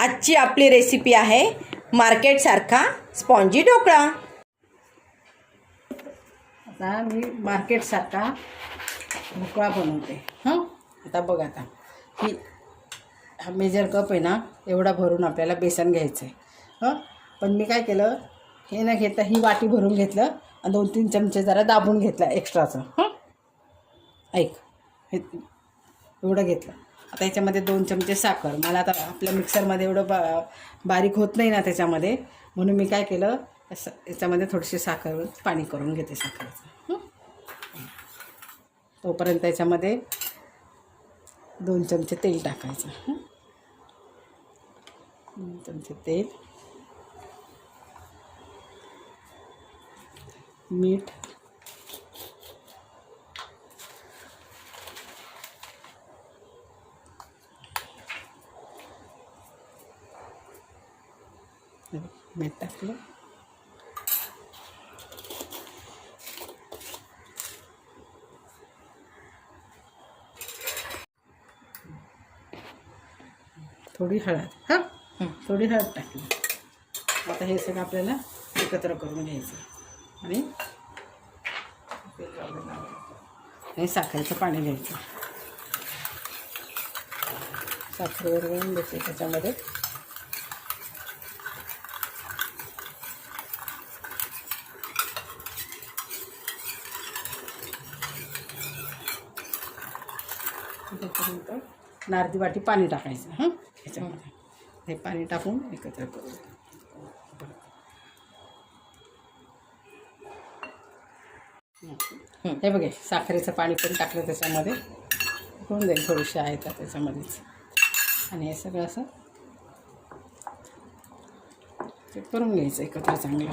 आजची आपली रेसिपी आहे मार्केटसारखा स्पॉन्जी ढोकळा। आता मी मार्केटसारखा ढोकळा बनवते। आता बघ, आता ही हा मेजर कप आहे ना, एवढा भरून आपल्याला बेसन घ्यायचं आहे। पण मी काय केलं, हे न घेता ही वाटी भरून घेतलं आणि 2-3 चमचे जरा दाबून घेतला एक्स्ट्राचं। ऐक, हे एवढं घेतलं। आता याच्यामध्ये 2 चमचे साखर, मला आता आपल्या मिक्सरमध्ये एवढं बारीक होत नाही ना त्याच्यामध्ये, म्हणून मी काय केलं, असं याच्यामध्ये थोडीशी साखर पाणी करून घेते साखरेचं। तोपर्यंत याच्यामध्ये 2 चमचे तेल टाकायचं। 2 चमचे तेल, मीठ, मीठ टाकलं, थोडी हळद, थोडी हळद टाकली। आता हे सगळं आपल्याला एकत्र करून घ्यायचं आणि साखरेचं पाणी घ्यायचं। साखरेवर वळून द्यायचं त्याच्यामध्ये। त्याच्यानंतर अर्धी वाटी पाणी टाकायचं ह्याच्यामध्ये। हे पाणी टाकून एकत्र करू। हे बघे, साखरेचं पाणी पण टाकलं त्याच्यामध्ये, होऊन जाईल थोडीशी आहे तर त्याच्यामध्येच। आणि हे सगळं असं ते करून घ्यायचं एकत्र चांगलं।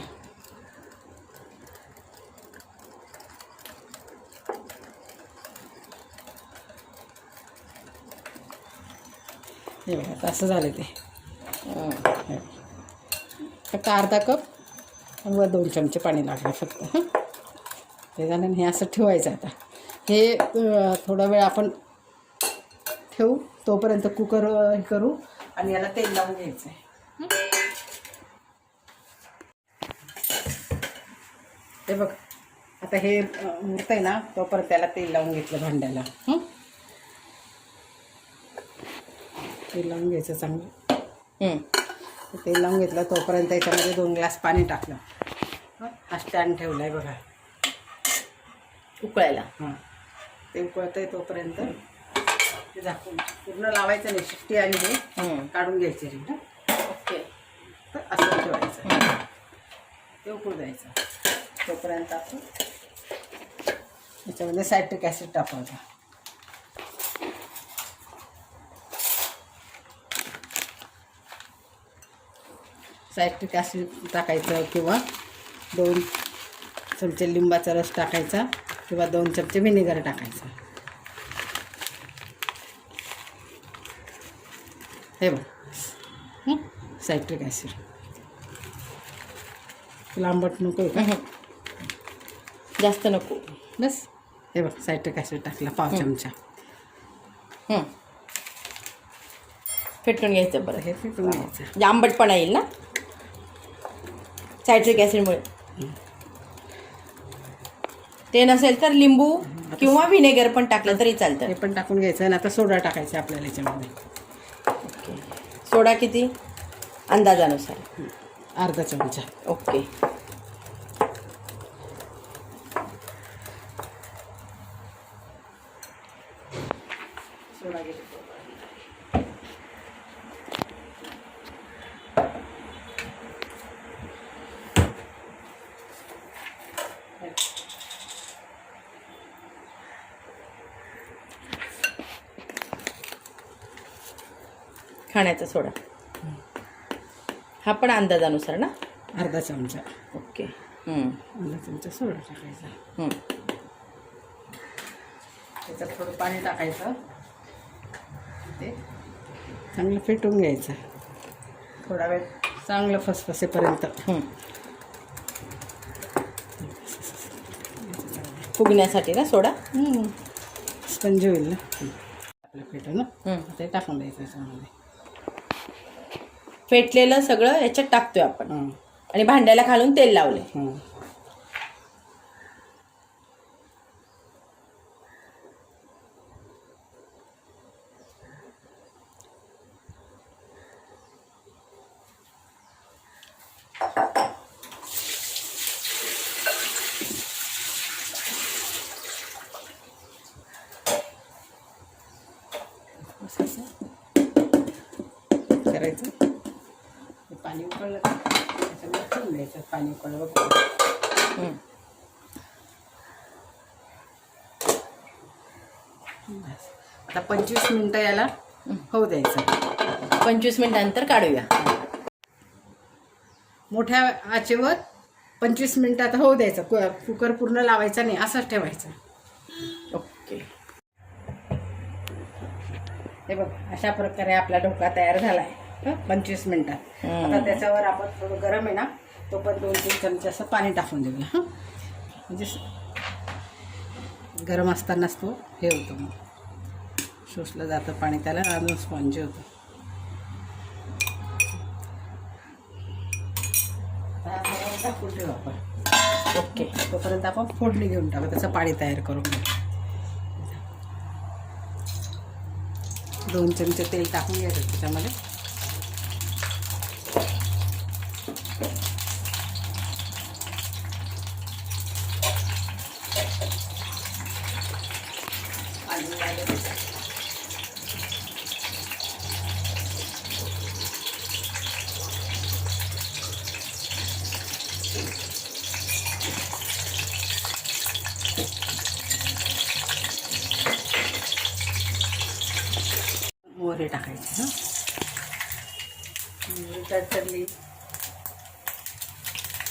हे बघा, आता असं झालं ते। फक्त अर्धा कप व 2 चमचे पाणी लागलं फक्त। ते झालं, हे असं ठेवायचं। आता हे थोडा वेळ आपण ठेवू, तोपर्यंत कुकर हे करू आणि याला तेल लावून घ्यायचं आहे। हे बघ, आता हे उरतं आहे ना, तोपर्यंत त्याला तेल लावून घेतलं भांड्याला। तेल लावून घ्यायचं चांगलं। तेल लावून घेतलं तोपर्यंत याच्यामध्ये 2 ग्लास पाणी टाकलं। हा स्टँड ठेवला आहे बघा उकळायला। ते उकळतं आहे तोपर्यंत ते झाकून पूर्ण लावायचं नाही, शिट्टी आणि हे काढून घ्यायचे रे। ओके, तर असं ठेवायचं, ते उकळू द्यायचं। तोपर्यंत आपण याच्यामध्ये सायट्रिक ॲसिड टाकायचं। सायट्रिक ॲसिड टाकायचं, किंवा 2 चमचे लिंबाचा रस टाकायचा, किंवा 2 चमचे व्हिनेगर टाकायचं। हे बघ, सायट्रिक ॲसिड लांबट नको आहे का? जास्त नको, बस। हे बघ, सायट्रिक ॲसिड टाकला 1/2 चमचा। फेटून घ्यायचं बरं। हे फेटून घ्यायचं, म्हणजे आंबटपणा येईल ना सायट्रिक ॲसिडमुळे। ते नसेल तर लिंबू किंवा व्हिनेगर पण टाकलं तरी चालतं। हे पण टाकून घ्यायचं आणि आता सोडा टाकायचा आपल्याला याच्यामध्ये। ओके, सोडा किती? अंदाजानुसार अर्धा चमचा। ओके, सोडा घेतो। खाण्याचा सोडा हा पण अंदाजानुसार ना? अर्धा चमचा। ओके, अर्धा चमचा सोडा टाकायचा। त्याच्यात थोडं पाणी टाकायचं, ते चांगलं फेटून घ्यायचं थोडा वेळ, चांगलं फसफसेपर्यंत। फुगण्यासाठी ना सोडा, स्पंज होईल ना आपलं फेटून ना, ते टाकून द्यायचं याच्यामध्ये। फेटलेलं सगळं याच्यात टाकतोय आपण हं. आणि भांड्याला घालून तेल लावले. हं. असं करायचं. हे पाणी उकळलं का त्याच्यामध्ये ठेवून द्यायचं. पाणी उकळलं बघ. हं. आता 25 मिनिटं याला होऊ द्यायचं. 25 मिनिटानंतर काढूया. मोठ्या आचेवर 25 मिनिटात होऊ द्यायचं. कुकर पूर्ण लावायचा नाही, असंच ठेवायचं. ओके. हे बघ, अशा प्रकारे आपला ढोकळा तयार झाला आहे 25 मिनिटात. आता त्याच्यावर आपण थोडं गरम आहे ना, तो पण 2-3 चमचे असं पाणी टाकून देऊया. हां, म्हणजे गरम असतानाच तो हे होतो, मग शोषलं जातं पाणी, त्याला अजून स्पॉन्जी होतं. टाकून ठेवू आपण. ओके. तोपर्यंत आपण फोडणी घेऊन टाकू, त्याचं पाणी तयार करून घेऊ. 2 चमचे तेल टाकून घ्यायचं त्याच्यामध्ये. मोहरी टाकायची. तडतडली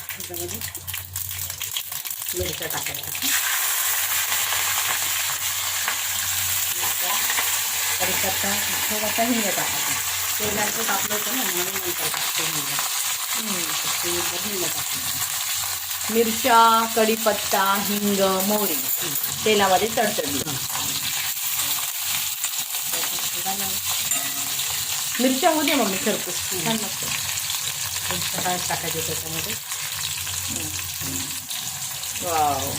त्याच्यामध्ये मिरच्या टाकायच्या. मिरच्या, कढीपत्ता, थोडासा हिंग टाकायचा. तेलाचं टाकलं होतं ना, म्हणून नंतर टाकतो हिंग. हिंग टाकायचं. मिरच्या, कढीपत्ता, हिंग, मोहरी तेलामध्ये तडतडली. मिरच्या होऊ दे मम्मी खरपूस. छान लागतं. हळद टाकायची त्याच्यामध्ये. वाव.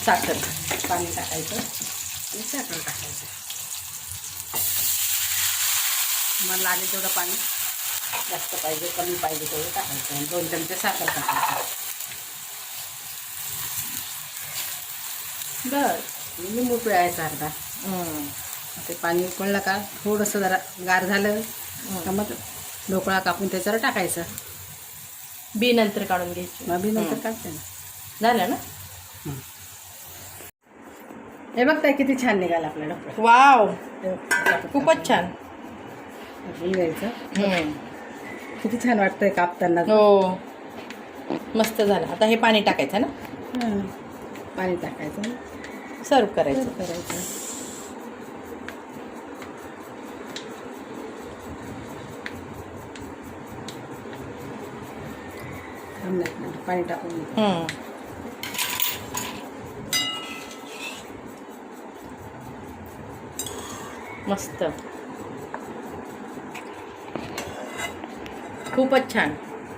साखर. पाणी टाकायचं आणि साखर टाकायचं. मला लागेल तेवढं पाणी, जास्त पाहिजे कमी पाहिजे तेवढं टाकायचं. आणि 2 चमचे साखर टाकायचं. बस. लिंबू पिळायचा अर्धा. ते पाणी उकळलं का थोडंसं जरा गार झालं का मग ढोकळा कापून त्याच्यावर टाकायचं. बी नंतर काढून घ्यायची. मग बी नंतर काढते ना. झालं ना. हे बघ ताई, किती छान निघाला आपला ढोकळा. वाव. हे बघ, खूपच छान. टाकून घ्यायचं. किती छान वाटतंय कापताना. हो, मस्त झालं. आता हे पाणी टाकायचं ना. पाणी टाकायचं, सर्व करायचं. करायचं. पाणी टाकून मस्त. खूपच छान.